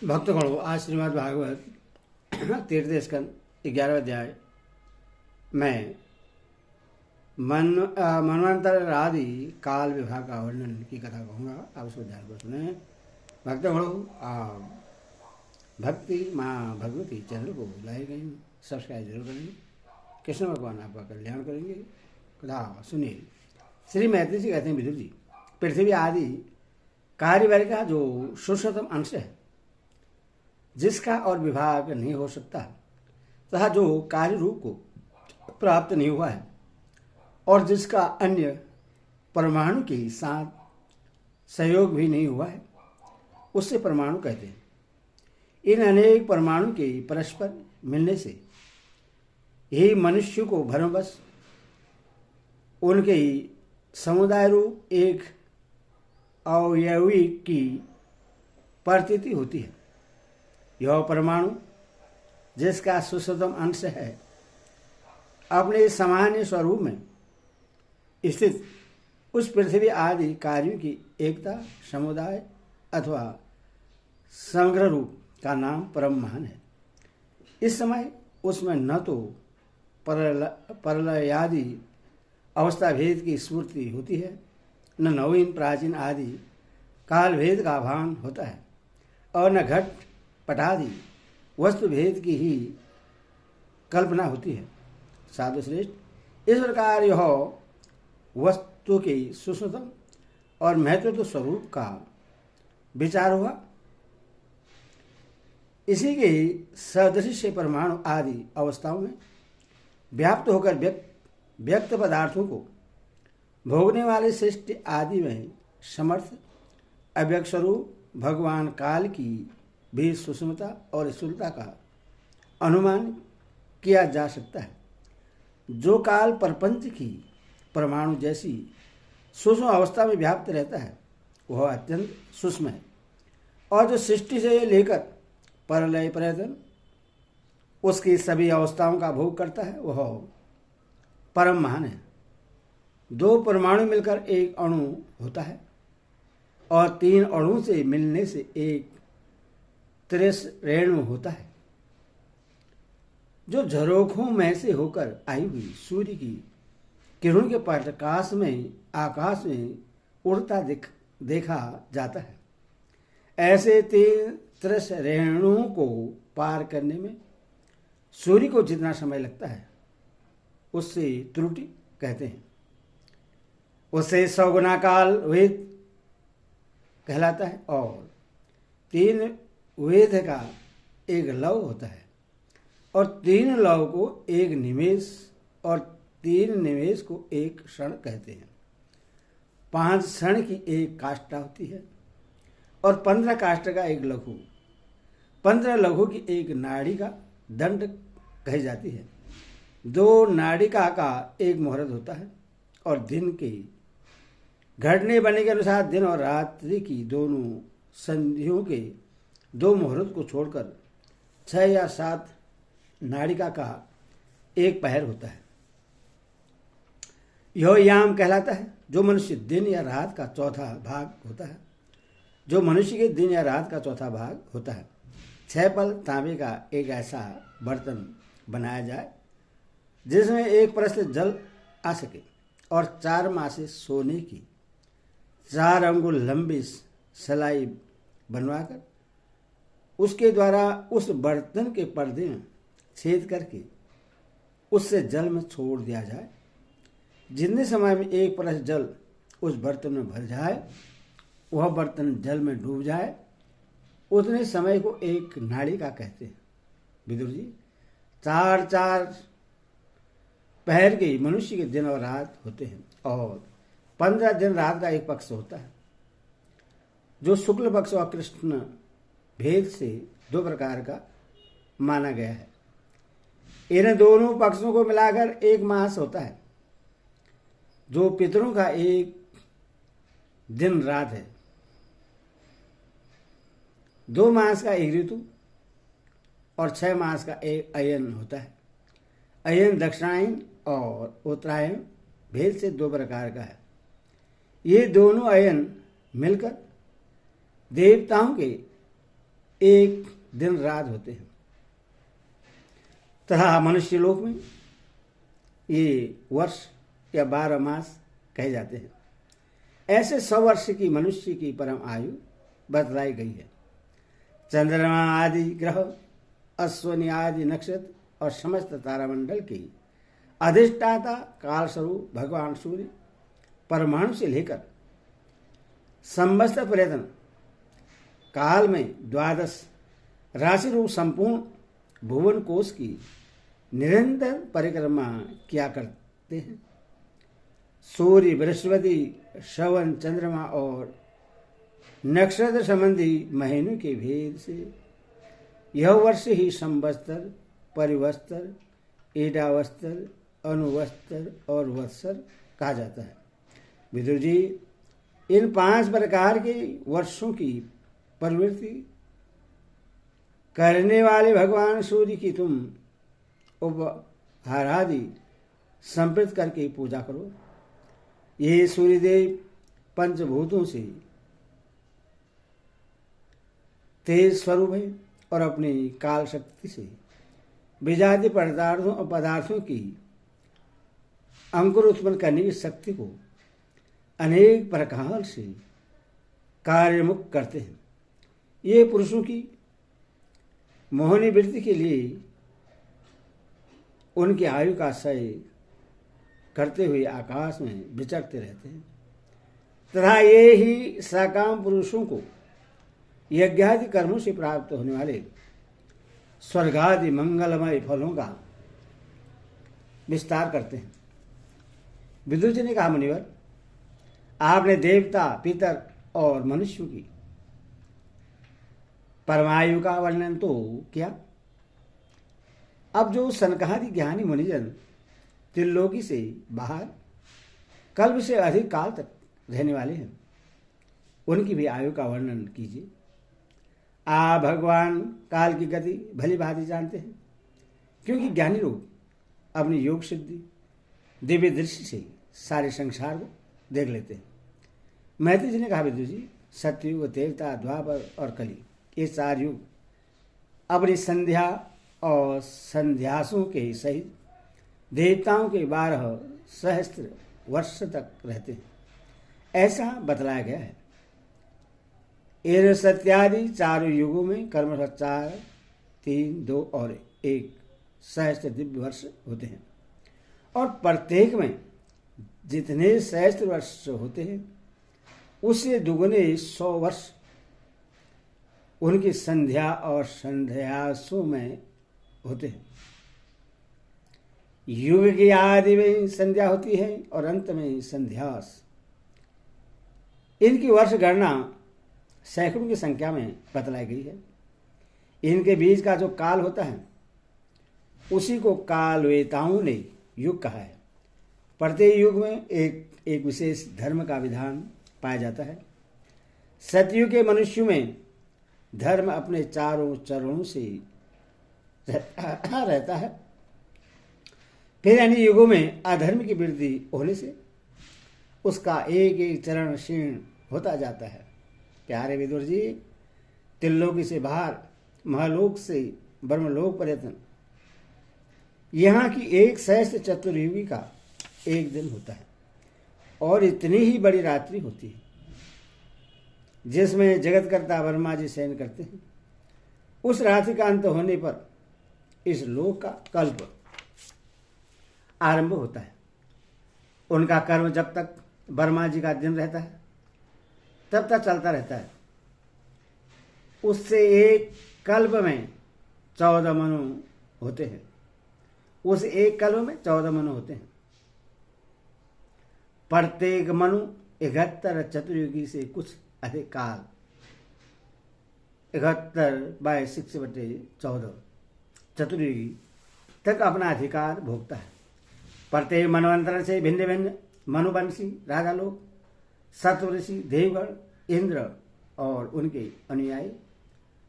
भक्तगणों, आज श्रीमद् भागवत तीर्थ स्कंद 11 अध्याय में मनवंतर आदि काल विभाग का वर्णन की कथा कहूँगा। आप उसको ध्यान पर सुने। भक्तगणों, भक्ति माँ भगवती चैनल को लाइक करें, सब्सक्राइब जरूर करें। कृष्ण भगवान आपका कल्याण करेंगे। कथा सुनिए। श्री मैत्री जी कहते हैं, विदुर जी, पृथ्वी आदि कार्यवाही का जो सूक्ष्मतम अंश है, जिसका और विभाग नहीं हो सकता, तथा जो कार्य रूप को प्राप्त नहीं हुआ है और जिसका अन्य परमाणु के साथ सहयोग भी नहीं हुआ है, उससे परमाणु कहते हैं। इन अनेक परमाणु के परस्पर मिलने से ही मनुष्य को भ्रमवश उनके ही समुदाय रूप एक अवयवी की प्रतीति होती है। यह परमाणु, जिसका सूक्ष्मतम अंश है, अपने सामान्य स्वरूप में स्थित उस पृथ्वी आदि कार्यों की एकता, समुदाय अथवा समग्र रूप का नाम परम महान है। इस समय उसमें न तो प्रलयादि अवस्था भेद की स्मृति होती है, न नवीन प्राचीन आदि काल भेद का भान होता है, और न घट पटादि वस्तु भेद की ही कल्पना होती है। साधु श्रेष्ठ, इस प्रकार यह वस्तु के सूक्ष्मतम और महत्वपूर्ण स्वरूप का विचार हुआ। इसी के सदृश से परमाणु आदि अवस्थाओं में व्याप्त होकर व्यक्त पदार्थों को भोगने वाले सृष्टि आदि में समर्थ अव्यक्त स्वरूप भगवान काल की भी सूक्ष्मता और स्थूलता का अनुमान किया जा सकता है। जो काल प्रपंच की परमाणु जैसी सूक्ष्म अवस्था में व्याप्त रहता है, वह अत्यंत सूक्ष्म है, और जो सृष्टि से लेकर प्रलय पर्यंत उसकी सभी अवस्थाओं का भोग करता है, वह परम महान है। दो परमाणु मिलकर एक अणु होता है, और तीन अणु से मिलने से एक त्रिश रेणु होता है। जो झरोखों में से होकर आई हुई सूर्य की किरणों के प्रकाश में आकाश में उड़ता देखा जाता है, ऐसे तीन त्रिश रेणुओं को पार करने में सूर्य को जितना समय लगता है, उससे त्रुटि कहते हैं। उससे 100 गुना काल वेद कहलाता है, और 3 वेद का एक लव होता है, और 3 लव को एक निमेष, और 3 निमेष को एक क्षण कहते हैं। 5 क्षण की एक काष्ठा होती है, और 15 काष्ठ का एक लघु, 15 लघु की एक नाड़ी का दंड कही जाती है। 2 नाड़िका का एक मुहूर्त होता है, और दिन के घटने बनने के अनुसार दिन और रात्रि की दोनों संधियों के 2 मुहूर्त को छोड़कर 6 या 7 नाड़िका का एक पहर होता है। यह याम कहलाता है। जो मनुष्य दिन या रात का चौथा भाग होता है, जो मनुष्य के दिन या रात का चौथा भाग होता है। 6 पल तांबे का एक ऐसा बर्तन बनाया जाए जिसमें एक परस्त जल आ सके, और 4 मासे सोने की 4 अंगुल लंबी सलाई बनवाकर उसके द्वारा उस बर्तन के पर्दे में छेद करके उससे जल में छोड़ दिया जाए। जितने समय में एक परस जल उस बर्तन में भर जाए, वह बर्तन जल में डूब जाए, उतने समय को एक नाड़िका कहते हैं। विदुर जी, 4 पहर के मनुष्य के दिन और रात होते हैं, और 15 दिन रात का एक पक्ष होता है, जो शुक्ल पक्ष और कृष्ण भेद से 2 प्रकार का माना गया है। इन दोनों पक्षों को मिलाकर एक मास होता है, जो पितरों का एक दिन रात है। 2 मास का एक ऋतु और 6 मास का एक अयन होता है। अयन दक्षिणायन और उत्तरायण भेद से 2 प्रकार का है। ये दोनों अयन मिलकर देवताओं के एक दिन रात होते हैं, तथा मनुष्य लोक में ये वर्ष या 12 मास कहे जाते हैं। ऐसे 100 वर्ष की मनुष्य की परम आयु बतलाई गई है। चंद्रमा आदि ग्रह, अश्वनी आदि नक्षत्र और समस्त तारामंडल की अधिष्ठाता कालस्वरूप भगवान सूर्य परमाणु से लेकर समस्त पर्यटन काल में 12 राशि रूप संपूर्ण भुवन कोश की निरंतर परिक्रमा किया करते हैं। सूर्य, बृहस्पति, श्रवण, चंद्रमा और नक्षत्र संबंधी महीनों के भेद से यह वर्ष ही संवत्सर, परिवत्सर, ईडावत्सर, अनुवत्सर और वत्सर कहा जाता है। विदुर जी, इन 5 प्रकार के वर्षों की प्रवृत्ति करने वाले भगवान सूर्य की तुम उपहारादि संप्रित करके पूजा करो। ये सूर्यदेव पंचभूतों से तेज स्वरूप है और अपनी काल शक्ति से विजाति पदार्थों की अंकुर उत्पन्न करने की शक्ति को अनेक प्रकार से कार्यमुक्त करते हैं। ये पुरुषों की मोहनी वृत्ति के लिए उनकी आयु का क्षय करते हुए आकाश में विचरते रहते हैं, तथा ये ही सकाम पुरुषों को यज्ञादि कर्मों से प्राप्त होने वाले स्वर्गादि मंगलमय फलों का विस्तार करते हैं। विदुर जी ने कहा, मुनिवर, आपने देवता, पितर और मनुष्यों की परमायु का वर्णन तो किया। अब जो सनकादि ज्ञानी मुनिजन त्रिलोकी से बाहर कल्प से अधिक काल तक रहने वाले हैं, उनकी भी आयु का वर्णन कीजिए। आप भगवान काल की गति भली भांति जानते हैं, क्योंकि ज्ञानी लोग अपनी योग सिद्धि दिव्य दृष्टि से सारे संसार को देख लेते हैं। मैत्री जी ने कहा, विदुर जी, सतयुग, त्रेता, द्वापर और कली, ये 4 युग अपनी संध्या और संध्यासों के सहित देवताओं के 12 सहस्त्र वर्ष तक रहते हैं, ऐसा बतलाया गया है। इन सत्यादि 4 युगों में कर्म 4, 3, 2 और 1 सहस्त्र दिव्य वर्ष होते हैं, और प्रत्येक में जितने सहस्त्र वर्ष होते हैं उससे दुगुने 100 वर्ष उनकी संध्या और संध्यासों में होते हैं। युग की आदि में संध्या होती है और अंत में संध्यास। इनकी वर्ष गणना सैकड़ों की संख्या में बतलाई गई है। इनके बीच का जो काल होता है उसी को कालवेताओं ने युग कहा है। प्रत्येक युग में एक विशेष धर्म का विधान पाया जाता है। सतयुग के मनुष्यों में धर्म अपने चारों चरणों से रहता है। फिर अन्य युगों में अधर्म की वृद्धि होने से उसका एक एक चरण क्षीण होता जाता है। प्यारे विदुर जी, त्रिलोकी से बाहर महलोक से ब्रह्मलोक पर्यटन, यहाँ की एक सहस्त्र चतुर्युगी का एक दिन होता है, और इतनी ही बड़ी रात्रि होती है जिसमें जगतकर्ता ब्रह्मा जी शयन करते हैं। उस रात्रि का अंत होने पर इस लोक का कल्प आरंभ होता है। उनका कर्म जब तक ब्रह्मा जी का दिन रहता है तब तक चलता रहता है। उससे एक कल्प में 14 मनु होते हैं। उस एक कल्प में 14 मनु होते हैं। प्रत्येक मनु 71 चतुर्युगी से कुछ अधिक काल 71/6/14 चतुर्युगी तक अपना अधिकार भोगता है। प्रत्येक मनवंतर से भिन्न भिन्न मनुवंशी राजा लोग, सप्तऋषि, देवगण, इंद्र और उनके अनुयायी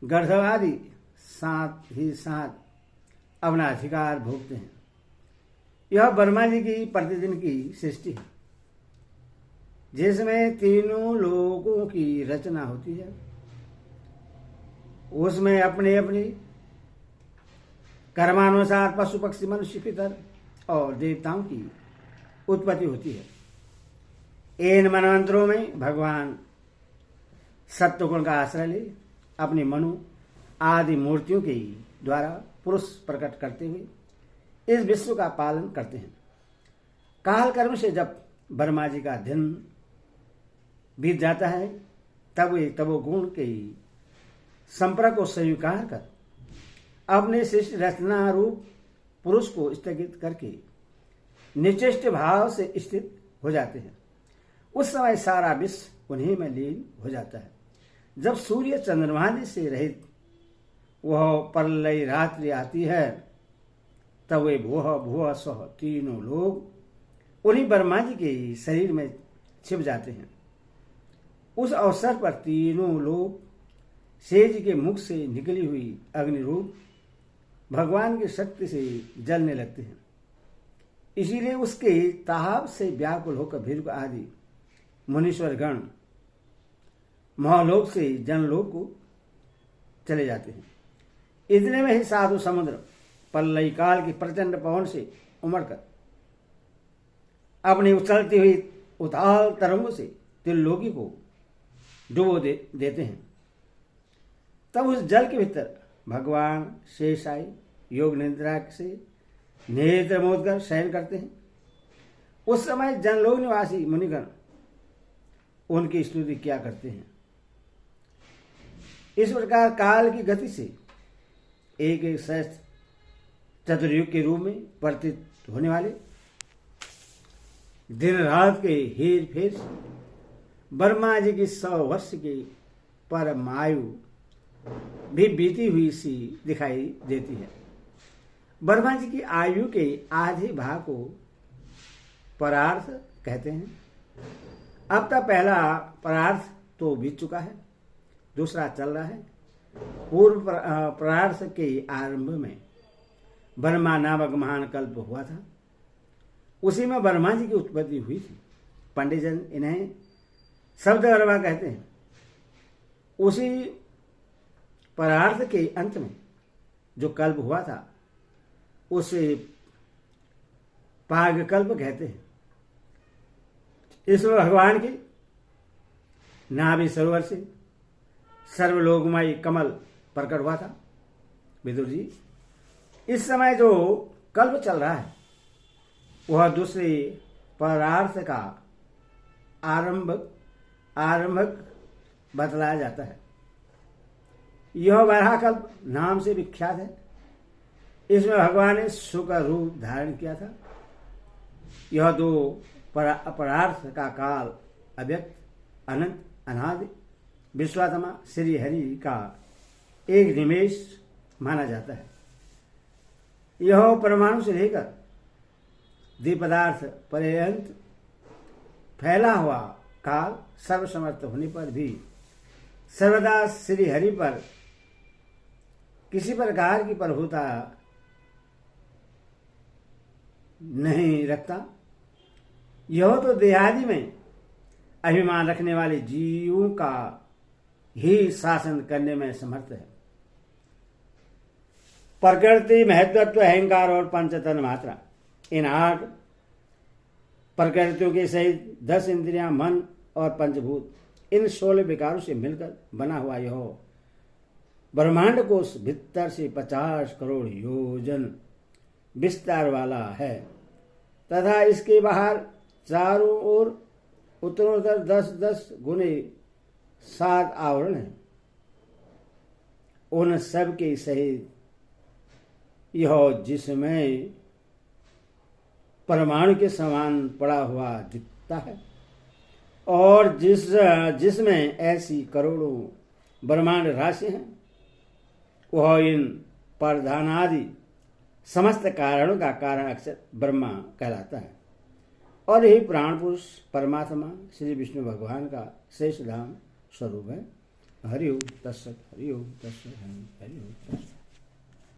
गंधर्व आदि साथ ही साथ अपना अधिकार भोगते हैं। यह ब्रह्मा जी की प्रतिदिन की सृष्टि है, जिसमें तीनों लोगों की रचना होती है। उसमें अपने अपने कर्मानुसार पशु पक्षी मनुष्य पितर और देवताओं की उत्पत्ति होती है। इन मनवंतरों में भगवान सत्वगुण का आश्रय ले अपनी मनु आदि मूर्तियों के द्वारा पुरुष प्रकट करते हुए इस विश्व का पालन करते हैं। काल कर्म से जब ब्रह्मा जी का दिन बीत जाता है तब वे तमोगुण के संपर्क को स्वीकार कर अपने शिष्ट रचना रूप पुरुष को स्थगित करके निश्चिष्ट भाव से स्थित हो जाते हैं। उस समय सारा विश्व उन्हीं में लीन हो जाता है। जब सूर्य चंद्रमादि से रहित वह प्रलय रात्रि आती है तब वे भुवः भुवः स्वः तीनों लोग उन्हीं ब्रह्मा जी के शरीर में छिप जाते हैं। उस अवसर पर तीनों लोग शेष के मुख से निकली हुई अग्नि रूप भगवान की शक्ति से जलने लगते हैं। इसीलिए उसके ताप से व्याकुल होकर भृगु आदि मुनीश्वर गण महलोक से जनलोक को चले जाते हैं। इतने में ही साधु समुद्र प्रलय काल की प्रचंड पवन से उमड़कर अपनी उछलती हुई उताल तरंगों से त्रिलोकी को डुबो देते हैं। तब उस जल के भीतर भगवान शेषाई योग निद्रा से नेत्र मोद कर शयन करते हैं। उस समय जनलोक निवासी मुनिगण उनकी स्तुति क्या करते हैं। इस प्रकार काल की गति से एक एक सहस्त्र चतुर्युग के रूप में प्रतीत होने वाले दिन रात के हेर फेर से ब्रह्मा जी की 100 वर्ष की परम आयु भी बीती हुई सी दिखाई देती है। ब्रह्मा जी की आयु के आधे भाग को परार्थ कहते हैं। अब तक पहला परार्थ तो बीत चुका है, दूसरा चल रहा है। पूर्व परार्थ के आरंभ में ब्रह्मा नामक महान कल्प हुआ था। उसी में ब्रह्मा जी की उत्पत्ति हुई थी। पंडित जन इन्हें शब्द गर्भा कहते हैं। उसी परार्थ के अंत में जो कल्प हुआ था उसे पाग कल्प कहते हैं। इसमें भगवान के नाभि सरोवर से सर्वलोकमयी कमल प्रकट हुआ था। विदुर जी, इस समय जो कल्प चल रहा है वह दूसरे परार्थ का आरंभक बतलाया जाता है। यह वराह कल्प नाम से विख्यात है। इसमें भगवान ने शुक रूप धारण किया था। यह दो परार्थ का काल अव्यक्त अनंत अनादि विश्वात्मा श्री हरि का एक निमेष माना जाता है। यह परमाणु से लेकर द्विपदार्थ पर्यंत फैला हुआ काल सर्वसमर्थ होने पर भी सर्वदा श्री हरि पर किसी प्रकार की प्रभुता नहीं रखता। यह तो देहादि में अभिमान रखने वाले जीवों का ही शासन करने में समर्थ है। प्रकृति, महत्वत्व, अहंकार और पंचतन मात्रा, इन 8 प्रकृतियों के सहित 10 इंद्रियां, मन और पंचभूत, इन 16 विकारों से मिलकर बना हुआ यह ब्रह्मांड कोश भीतर से 50 करोड़ योजन विस्तार वाला है तथा इसके बाहर चारों ओर उत्तरोत्तर 10-10 गुने 7 आवरण हैं। उन सब के सहित यह जिसमें परमाणु के समान पड़ा हुआ दिखता है और जिसमें ऐसी करोड़ों ब्रह्मांड राशि हैं, वह इन प्रधानादि समस्त कारणों का कारण अक्षर ब्रह्मा कहलाता है। और यही प्राण पुरुष परमात्मा श्री विष्णु भगवान का शेष धाम स्वरूप है। हरि ओम तत्सत, हरि ओम तत्सत, हरि ओम तत्सत।